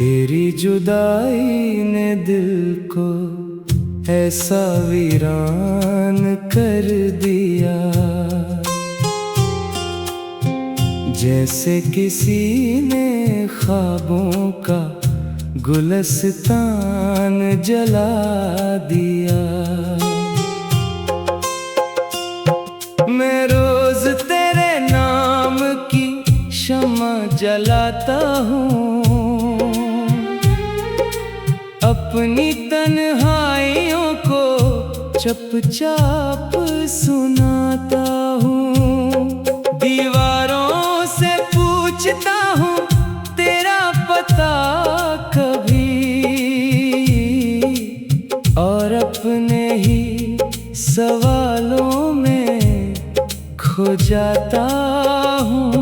तेरी जुदाई ने दिल को ऐसा वीरान कर दिया, जैसे किसी ने ख्वाबों का गुलस्तान जला दिया। मैं रोज तेरे नाम की शम्मा जलाता हूँ, अपनी तन्हाइयों को चुपचाप सुनाता हूँ। दीवारों से पूछता हूँ तेरा पता कभी, और अपने ही सवालों में खो जाता हूँ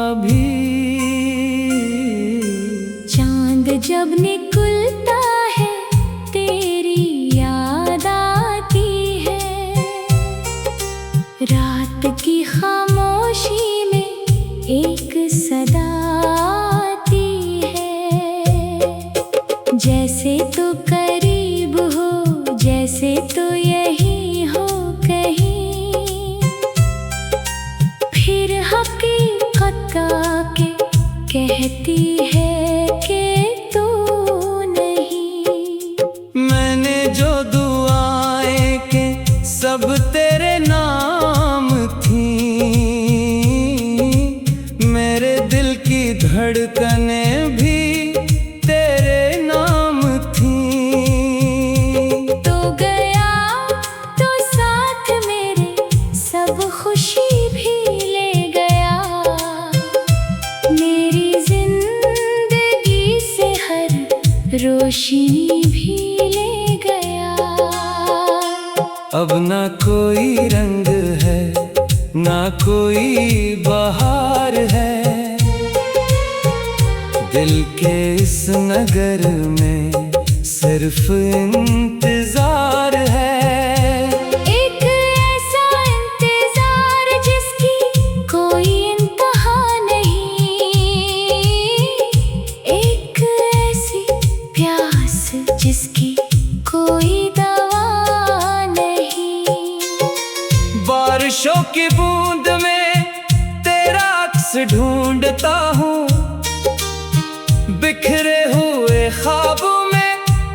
अभी। चांद जब निकलता है तेरी याद आती है, रात की खामोशी में एक सदा आती है। जैसे तो करीब हो, जैसे तो यही हो कहीं, फिर हकीकत आके कहती है कि तू नहीं। मैंने जो दुआएं के सब तेरे नाम थी, मेरे दिल की धड़कनें भी तेरे नाम थी। तो गया तो साथ मेरे सब खुशी भी ले गया, मेरी जिंदगी से हर रोशनी भी ले गया। अब ना कोई रंग है, ना कोई बहार है, दिल के इस नगर में सिर्फ इंतजार है। एक ऐसा इंतजार जिसकी कोई इंतहा नहीं, एक ऐसी प्यास जिसकी कोई दवा नहीं। बारिशों की बूंद में तेरा अक्स ढूंढता हूँ, बिखरे हुए ख्वाबों में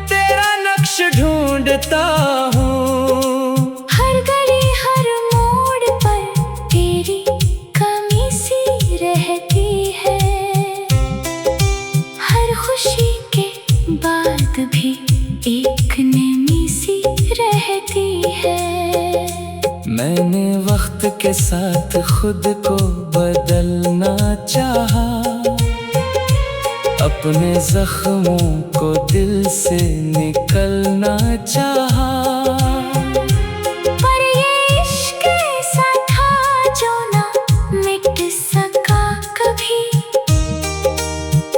तेरा नक्श ढूंढता हूँ। हर गली हर मोड़ पर तेरी कमी सी रहती है, हर खुशी के बाद भी एक नमी सी रहती है। मैंने वक्त के साथ खुद को बदलना चाहा, अपने जख्मों को दिल से निकलना चाहा, पर ये इश्क ऐसा था जो ना मिट सका कभी,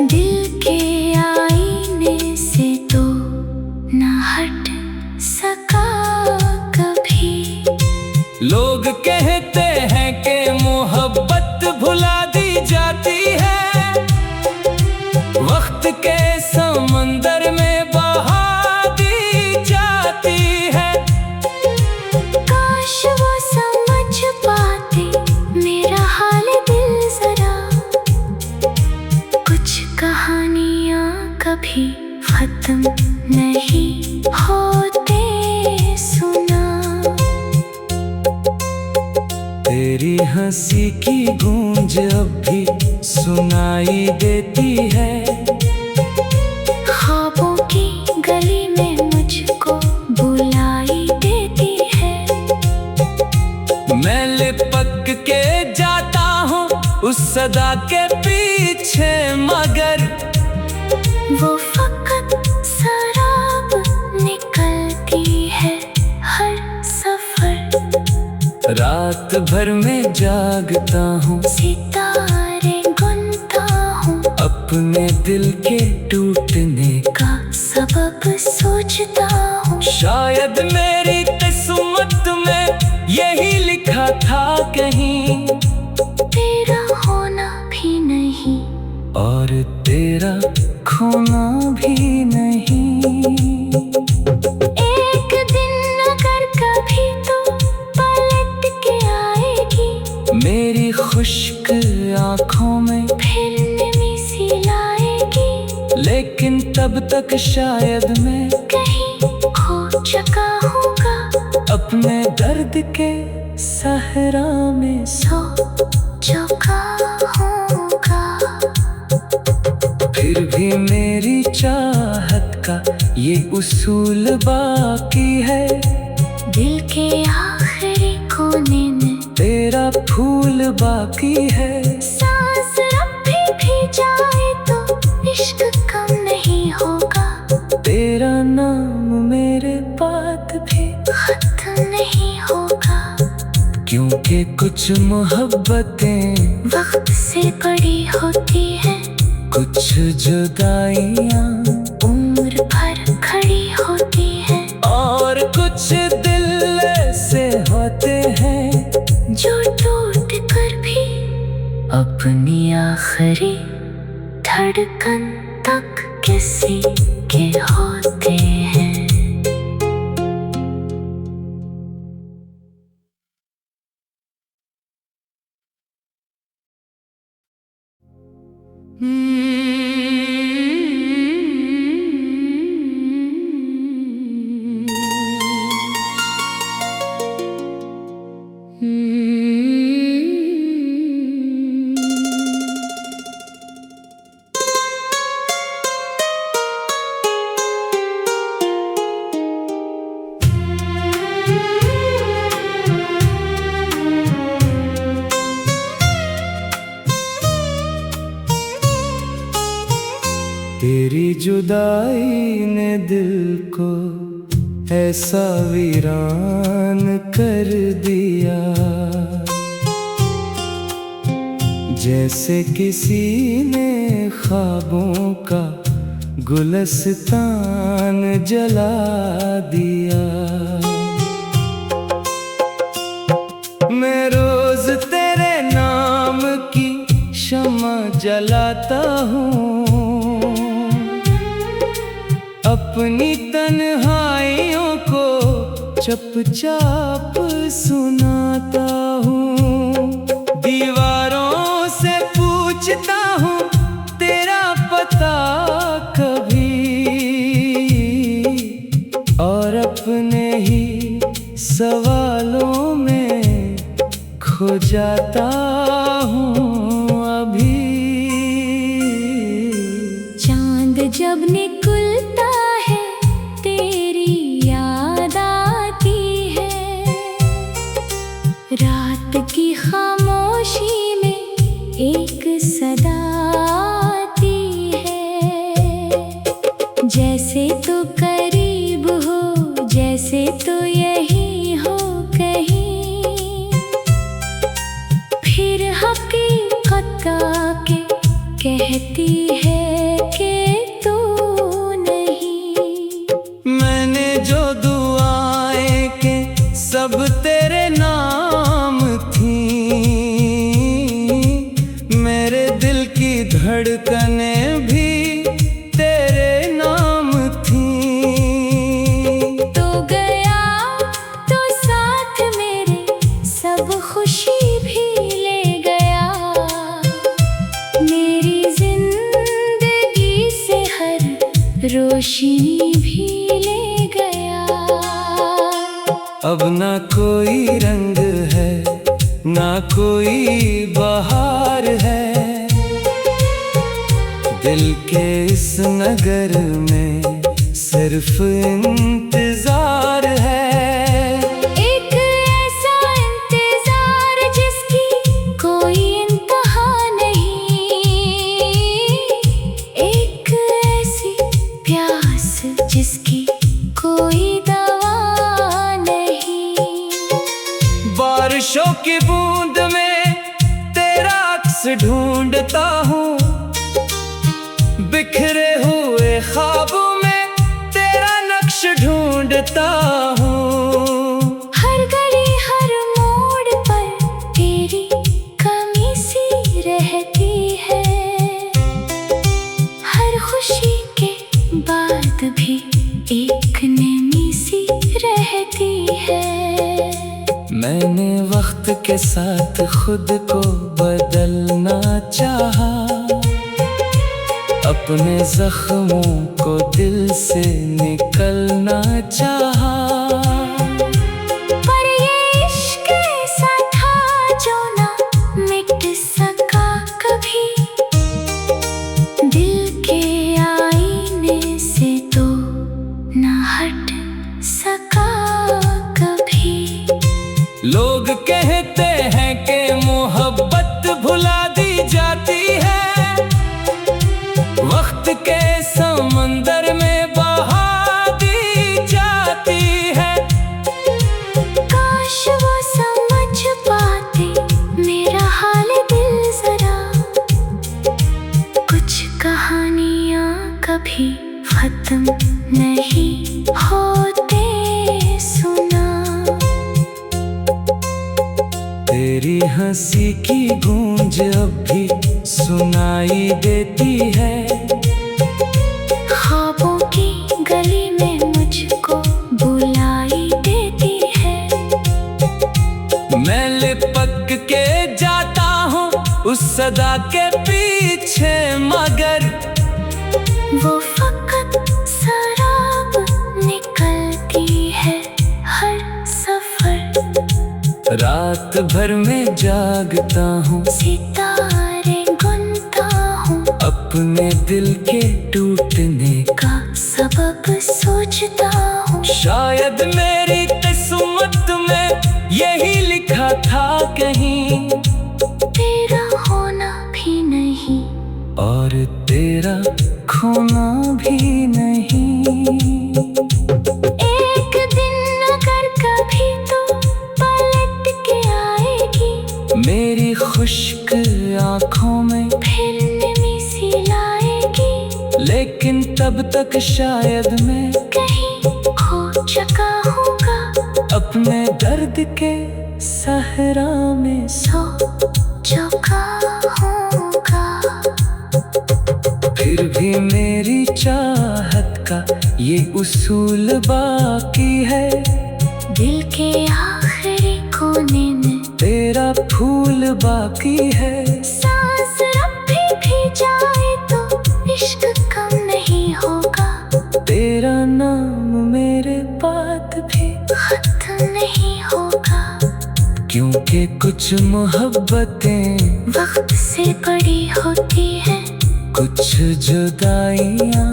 दिल के आईने से तो ना हट सका कभी। लोग कहते हैं कि मोहब्बत भुला दी जाती है, वक्त के समंदर में बहा दी जाती है। काश वो समझ पाते मेरा हाल दिल जरा, कुछ कहानियाँ कभी खत्म नहीं होते सुना। तेरी हंसी की गूंज अब भी सुनाई देती है, ख्वाबों की गली में मुझको बुलाई देती है। मैं लिपक के जाता हूँ उस सदा के पीछे, मगर वो फकत शराब निकलती है हर सफर। रात भर में जागता हूँ, सितारे गुनता हूँ, अपने दिल के टूटने का सबब सोचता हूँ। शायद मेरी किस्मत में यही लिखा था कहीं, तेरा होना भी नहीं और तेरा खोना भी नहीं। एक दिन अगर कभी तो पलट के आएगी मेरी खुश्क आँखों में फिर नमी सी लाएगी। लेकिन तब तक शायद मैं कहीं खो चुका होगा अपने दर्द के सहरा में सो चुका होगा। फिर भी मेरी चाहत का ये उसूल बाकी है। दिल के आखिरी कोने में तेरा फूल बाकी है। सांस रब भी जाए तो इश्क कम नहीं होगा। तेरा नाम मेरे बाद भी खत्म नहीं होगा। क्योंकि कुछ मोहब्बतें वक्त से बड़ी होती है, कुछ जुदाइयाँ उम्र भर खड़ी होती है, और कुछ दिल ऐसे होते हैं जो टूट कर भी अपनी आखिरी धड़कन तक किसी के होते हैं। तेरी जुदाई ने दिल को ऐसा वीरान कर दिया, जैसे किसी ने ख्वाबों का गुलस्तान जला दिया। मैं रोज तेरे नाम की शम्मा जलाता हूँ, अपनी तन्हाइयों को चुपचाप सुनाता हूँ। दीवारों से पूछता हूँ तेरा पता कभी, और अपने ही सवालों में खो जाता हूँ अभी। चांद जब निकलता है तेरी याद आती है, रात की खामोशी में एक सदा आती है। जैसे तो करीब हो, जैसे तो यही हो कहीं, फिर हकीकत आके कहती है कि तू नहीं। मैंने जो दुआएं के सब तेरे नाम थी, मेरे दिल की धड़कनें भी तेरे नाम थी। तो गया तो साथ मेरे सब खुशी भी ले गया, मेरी जिंदगी से हर रोशनी भी ले गया। अब ना कोई रंग है, ना कोई बहार है, दिल के इस नगर में सिर्फ इंतजार है। एक ऐसा इंतजार जिसकी कोई इंतहा नहीं, एक ऐसी प्यास जिसकी कोई दवा नहीं। बारिशों की बूंद में तेरा अक्स ढूंढता हूँ, बिखरे हुए ख्वाबों में तेरा नक्श ढूंढता हूँ। हर गली हर मोड़ पर तेरी कमी सी रहती है, हर खुशी साथ खुद को बदलना चाहा, अपने जख्मों को दिल से निकलना चाहा। पर ये इश्क ऐसा था जो ना मिट सका कभी, दिल के आईने से तो ना हट सका कभी। लोग कहते हैं कि मोहब्बत भुला दी जाती है, वक्त के समंदर में बहा दी जाती है। काश वो समझ पाते मेरा हाल दिल जरा, कुछ कहानियां कभी खत्म नहीं होते सुना। तेरी हंसी की गूंज अब भी सुनाई देती है, ख्वाबों की गली में मुझको बुलाई देती है। मैं लिपक के जाता हूँ उस सदा के पीछे, मगर वो फकत शराब निकलती है हर सफर। रात भर में जागता हूँ, सितारे गुनता हूँ, अपने दिल के टूटने का सबब सोचता हूँ। शायद मेरी किस्मत में यही लिखा था कहीं, तेरा होना भी नहीं और तेरा खोना भी नहीं। एक दिन अगर कभी तो पलट के आएगी, मेरी खुश्क आँखों में फिर नमी सी लाएगी। लेकिन तब तक शायद मैं कहीं खो चुका होगा, अपने दर्द के सहरा में सो चुका होगा। फिर भी मेरी चाहत का ये उसूल बाकी है, दिल के आखिरी कोने में तेरा फूल बाकी है। सांस रब भी जाए तो इश्क कम नहीं होगा, तेरा नाम मेरे बाद भी खत्म नहीं होगा। क्योंकि कुछ मोहब्बतें वक्त से बड़ी होती है, कुछ जुदाइयाँ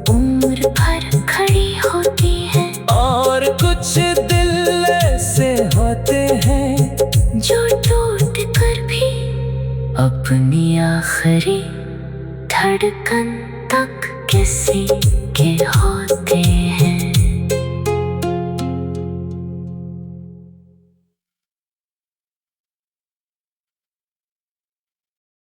उम्र भर खड़ी होती है, और कुछ दिल ऐसे होते हैं जो टूट कर भी अपनी आखिरी धड़कन तक किसी के होते